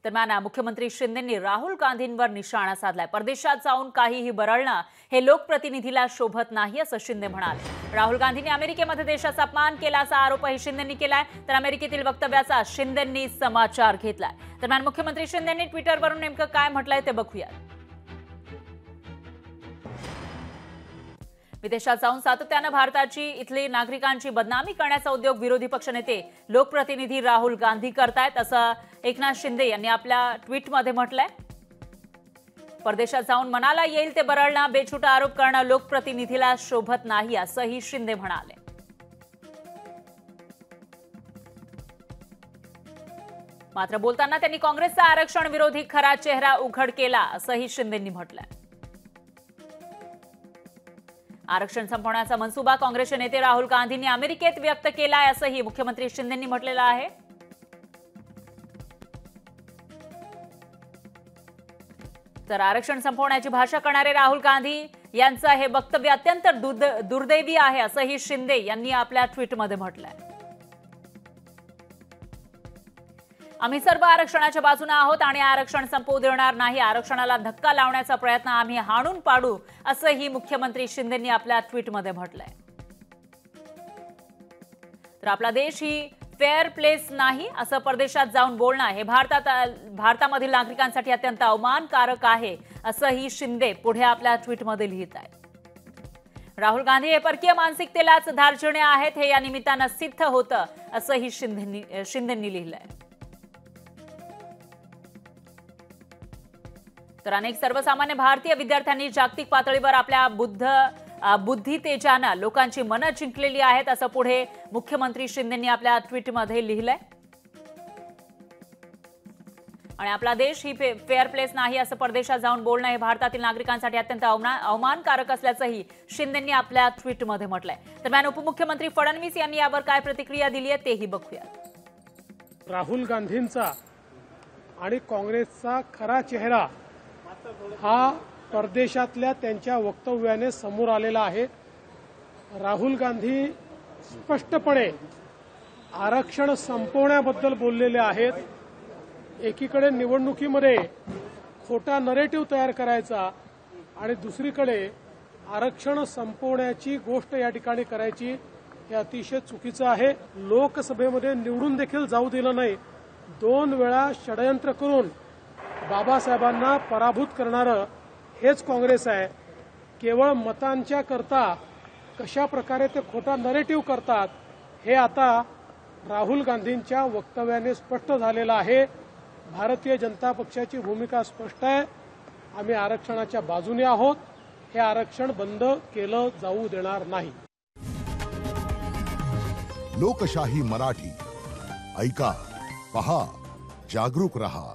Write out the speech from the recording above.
दरम्यान मुख्यमंत्री शिंदेंनी राहुल गांधींवर निशाणा साधलाय। परदेशात जाऊन काहीही बरळणं हे लोकप्रतिनिधीला शोभत नाही असं शिंदे म्हणाले। राहुल गांधींनी अमेरिकेमध्ये देशाचा अपमान केल्याचा आरोपही शिंदेंनी केलाय। तर अमेरिकेतील वक्तव्याचा शिंदेंनी समाचार घेतलाय। दरम्यान मुख्यमंत्री शिंदेंनी ट्विटरवरून नेमकं काय म्हटलंय ते बघूया। विदेशात जाऊन सातत्यानं भारताची इथली नागरिकांची बदनामी करण्याचा उद्योग विरोधी पक्षनेते लोकप्रतिनिधी राहुल गांधी करतायत असं एकनाथ शिंदे यांनी आपल्या ट्विटमध्ये म्हटलंय। परदेशात जाऊन मनाला येईल ते बरळणं, बेछूट आरोप करणं लोकप्रतिनिधीला शोभत नाही असंही शिंदे म्हणाले। मात्र बोलताना त्यांनी काँग्रेसचा आरक्षण विरोधी खरा चेहरा उघड केला असंही शिंदेंनी म्हटलंय। आरक्षण संपवण्याचा मनसुबा काँग्रेसचे नेते राहुल गांधींनी अमेरिकेत व्यक्त केलाय असंही मुख्यमंत्री शिंदेंनी म्हटलेलं आहे। तर आरक्षण संपवण्याची भाषा करणारे राहुल गांधी यांचं हे वक्तव्य अत्यंत दुर्दैवी आहे असंही शिंदे यांनी आपल्या ट्विटमध्ये म्हटलंय। आम्ही सर्व आरक्षणाच्या बाजूने आहोत आणि आरक्षण संपवू देणार नाही। आरक्षणाला धक्का लावण्याचा प्रयत्न आम्ही हाणून पाडू असंही मुख्यमंत्री शिंदेंनी आपल्या ट्विटमध्ये म्हटलंय। तर आपला देश ही फेअर प्लेस नाही असं परदेशात जाऊन बोलणं हे भारतामधील नागरिकांसाठी अत्यंत अवमानकारक आहे असंही शिंदे पुढे आपल्या ट्विटमध्ये लिहित आहेत। राहुल गांधी हे परकीय मानसिकतेलाच धार्जिणे आहेत हे या निमित्तानं सिद्ध होतं असंही शिंदेंनी लिहिलंय। तर अनेक सर्वसामान्य भारतीय विद्यार्थ्यांनी जागतिक पातळीवर आपल्या बुद्धितेजानं लोकांची मनं जिंकलेली आहेत असं पुढे मुख्यमंत्री शिंदेंनी आपल्या ट्विटमध्ये लिहिलंय। आणि आपला देश ही फेअर प्लेस नाही असं परदेशात जाऊन बोलणं हे भारतातील नागरिकांसाठी अत्यंत अवमानकारक असल्याचंही शिंदेंनी आपल्या ट्विटमध्ये म्हटलंय। दरम्यान उपमुख्यमंत्री फडणवीस यांनी यावर काय प्रतिक्रिया दिली आहे तेही बघूया। राहुल गांधींचा आणि काँग्रेसचा खरा चेहरा हा परदेशातल्या त्यांच्या वक्तव्याने समोर आलेला आहे। राहुल गांधी स्पष्टपणे आरक्षण संपवण्याबद्दल बोललेले आहेत। एकीकडे निवडणुकीमध्ये खोटा नरेटिव्ह तयार करायचा आणि दुसरीकडे आरक्षण संपवण्याची गोष्ट या ठिकाणी करायची हे अतिशय चुकीचं आहे। लोकसभेमध्ये निवडून देखील जाऊ दिलं नाही। 2 वेळा षडयंत्र करून बाबासाहेबांना पराभूत करणारं हेच काँग्रेस आहे। केवळ मतांच्या करता कशा प्रकारे ते खोटा नरेटिव्ह करतात हे आता राहुल गांधींच्या वक्तव्याने स्पष्ट झालेलं आहे। भारतीय जनता पक्षाची भूमिका स्पष्ट आहे। आम्ही आरक्षणाच्या बाजूने आहोत। हे आरक्षण बंद केलं जाऊ देणार नाही। लोकशाही मराठी ऐका, पहा, जागरूक रहा।